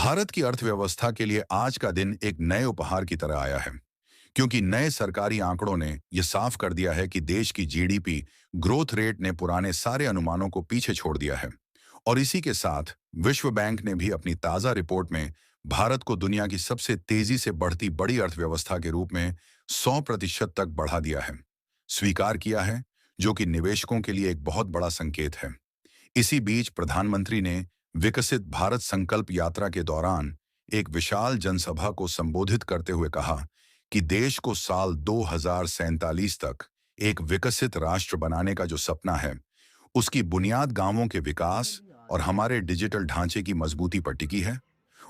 भारत की अर्थव्यवस्था के लिए आज का दिन एक नए उपहार की तरह आया है, क्योंकि नए सरकारी आंकड़ों ने यह साफ कर दिया है कि देश की जीडीपी ग्रोथ रेट ने पुराने सारे अनुमानों को पीछे छोड़ दिया है। और इसी के साथ विश्व बैंक ने भी अपनी ताजा रिपोर्ट में भारत को दुनिया की सबसे तेजी से बढ़ती बड़ी अर्थव्यवस्था के रूप में 100% तक बढ़ा दिया है, स्वीकार किया है, जो कि निवेशकों के लिए एक बहुत बड़ा संकेत है। इसी बीच प्रधानमंत्री ने विकसित भारत संकल्प यात्रा के दौरान एक विशाल जनसभा को संबोधित करते हुए कहा कि देश को साल 2047 तक एक विकसित राष्ट्र बनाने का जो सपना है, उसकी बुनियाद गांवों के विकास और हमारे डिजिटल ढांचे की मजबूती पर टिकी है।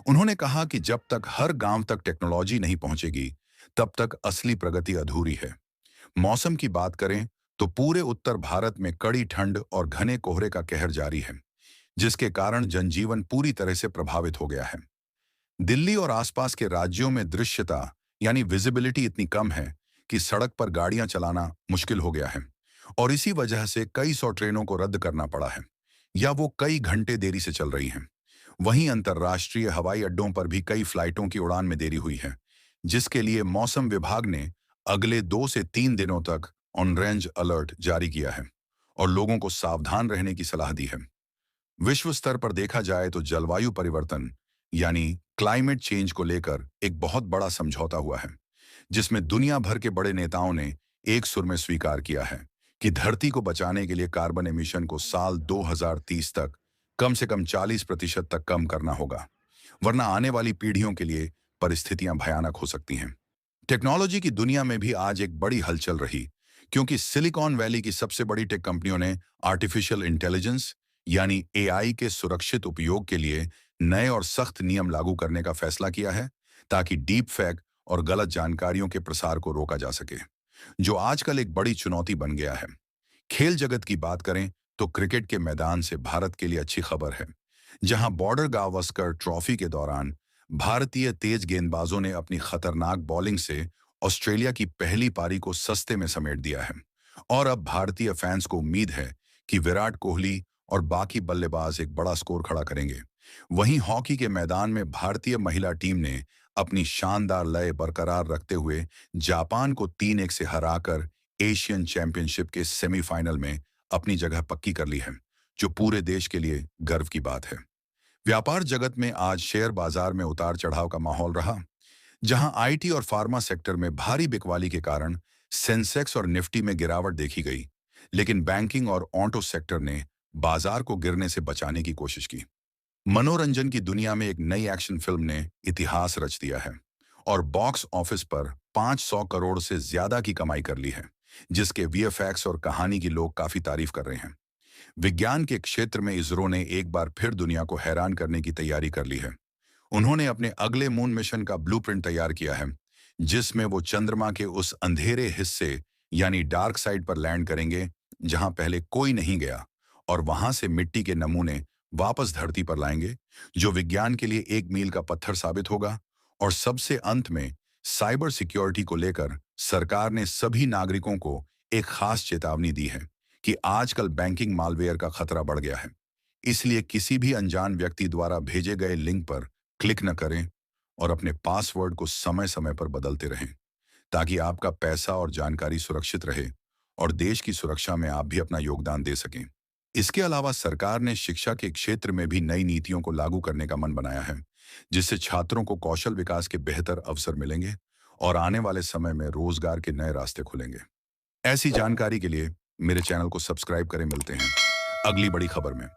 उन्होंने कहा कि जब तक हर गांव तक टेक्नोलॉजी नहीं पहुंचेगी, तब तक असली प्रगति अधूरी है। मौसम की बात करें तो पूरे उत्तर भारत में कड़ी ठंड और घने कोहरे का कहर जारी है, जिसके कारण जनजीवन पूरी तरह से प्रभावित हो गया है। दिल्ली और आसपास के राज्यों में दृश्यता यानी विजिबिलिटी इतनी कम है कि सड़क पर गाड़ियां चलाना मुश्किल हो गया है, और इसी वजह से कई सौ ट्रेनों को रद्द करना पड़ा है या वो कई घंटे देरी से चल रही हैं। वहीं अंतर्राष्ट्रीय हवाई अड्डों पर भी कई फ्लाइटों की उड़ान में देरी हुई है, जिसके लिए मौसम विभाग ने अगले 2 से 3 दिनों तक ऑन-रेंज अलर्ट जारी किया है और लोगों को सावधान रहने की सलाह दी है। विश्व स्तर पर देखा जाए तो जलवायु परिवर्तन यानी क्लाइमेट चेंज को लेकर एक बहुत बड़ा समझौता हुआ है, जिसमें दुनिया भर के बड़े नेताओं ने एक सुर में स्वीकार किया है कि धरती को बचाने के लिए कार्बन एमिशन को साल 2030 तक कम से कम 40% तक कम करना होगा, वरना आने वाली पीढ़ियों के लिए परिस्थितियां भयानक हो सकती हैं। टेक्नोलॉजी की दुनिया में भी आज एक बड़ी हलचल रही, क्योंकि सिलिकॉन वैली की सबसे बड़ी टेक कंपनियों ने आर्टिफिशियल इंटेलिजेंस यानी एआई के सुरक्षित उपयोग के लिए नए और सख्त नियम लागू करने का फैसला किया है, ताकि डीप फेक और गलत जानकारियों के प्रसार को रोका जा सके, जो आजकल एक बड़ी चुनौती बन गया है। खेल जगत की बात करें तो क्रिकेट के मैदान से भारत के लिए अच्छी खबर है, जहां बॉर्डर गावस्कर ट्रॉफी के दौरान भारतीय तेज गेंदबाजों ने अपनी खतरनाक बॉलिंग से ऑस्ट्रेलिया की पहली पारी को सस्ते में समेट दिया है। और अब भारतीय फैंस को उम्मीद है कि विराट कोहली और बाकी बल्लेबाज एक बड़ा स्कोर खड़ा करेंगे। वहीं हॉकी के मैदान में भारतीय महिला टीम ने अपनी शानदार लय बरकरार रखते हुए जापान को 3-1 से हराकर एशियन चैंपियनशिप के सेमीफाइनल में अपनी जगह पक्की कर ली है, जो पूरे देश के लिए गर्व की बात है। व्यापार जगत में आज शेयर बाजार में उतार चढ़ाव का माहौल रहा, जहां आईटी और फार्मा सेक्टर में भारी बिकवाली के कारण सेंसेक्स और निफ्टी में गिरावट देखी गई, लेकिन बैंकिंग और ऑटो सेक्टर ने बाजार को गिरने से बचाने की कोशिश की। मनोरंजन की दुनिया में एक नई एक्शन फिल्म ने इतिहास रच दिया है और बॉक्स ऑफिस पर 500 करोड़ से ज्यादा की कमाई कर ली है, जिसके वीएफएक्स और कहानी की लोग काफी तारीफ कर रहे हैं। विज्ञान के क्षेत्र में इसरो ने एक बार फिर दुनिया को हैरान करने की तैयारी कर ली है। उन्होंने अपने अगले मून मिशन का ब्लूप्रिंट तैयार किया है, जिसमें वो चंद्रमा के उस अंधेरे हिस्से यानी डार्क साइड पर लैंड करेंगे जहां पहले कोई नहीं गया, और वहां से मिट्टी के नमूने वापस धरती पर लाएंगे, जो विज्ञान के लिए एक मील का पत्थर साबित होगा। और सबसे अंत में साइबर सिक्योरिटी को लेकर सरकार ने सभी नागरिकों को एक खास चेतावनी दी है कि आजकल बैंकिंग मालवेयर का खतरा बढ़ गया है, इसलिए किसी भी अनजान व्यक्ति द्वारा भेजे गए लिंक पर क्लिक न करें और अपने पासवर्ड को समय समय पर बदलते रहें, ताकि आपका पैसा और जानकारी सुरक्षित रहे और देश की सुरक्षा में आप भी अपना योगदान दे सकें। इसके अलावा सरकार ने शिक्षा के क्षेत्र में भी नई नीतियों को लागू करने का मन बनाया है, जिससे छात्रों को कौशल विकास के बेहतर अवसर मिलेंगे और आने वाले समय में रोजगार के नए रास्ते खुलेंगे। ऐसी जानकारी के लिए मेरे चैनल को सब्सक्राइब करें। मिलते हैं अगली बड़ी खबर में।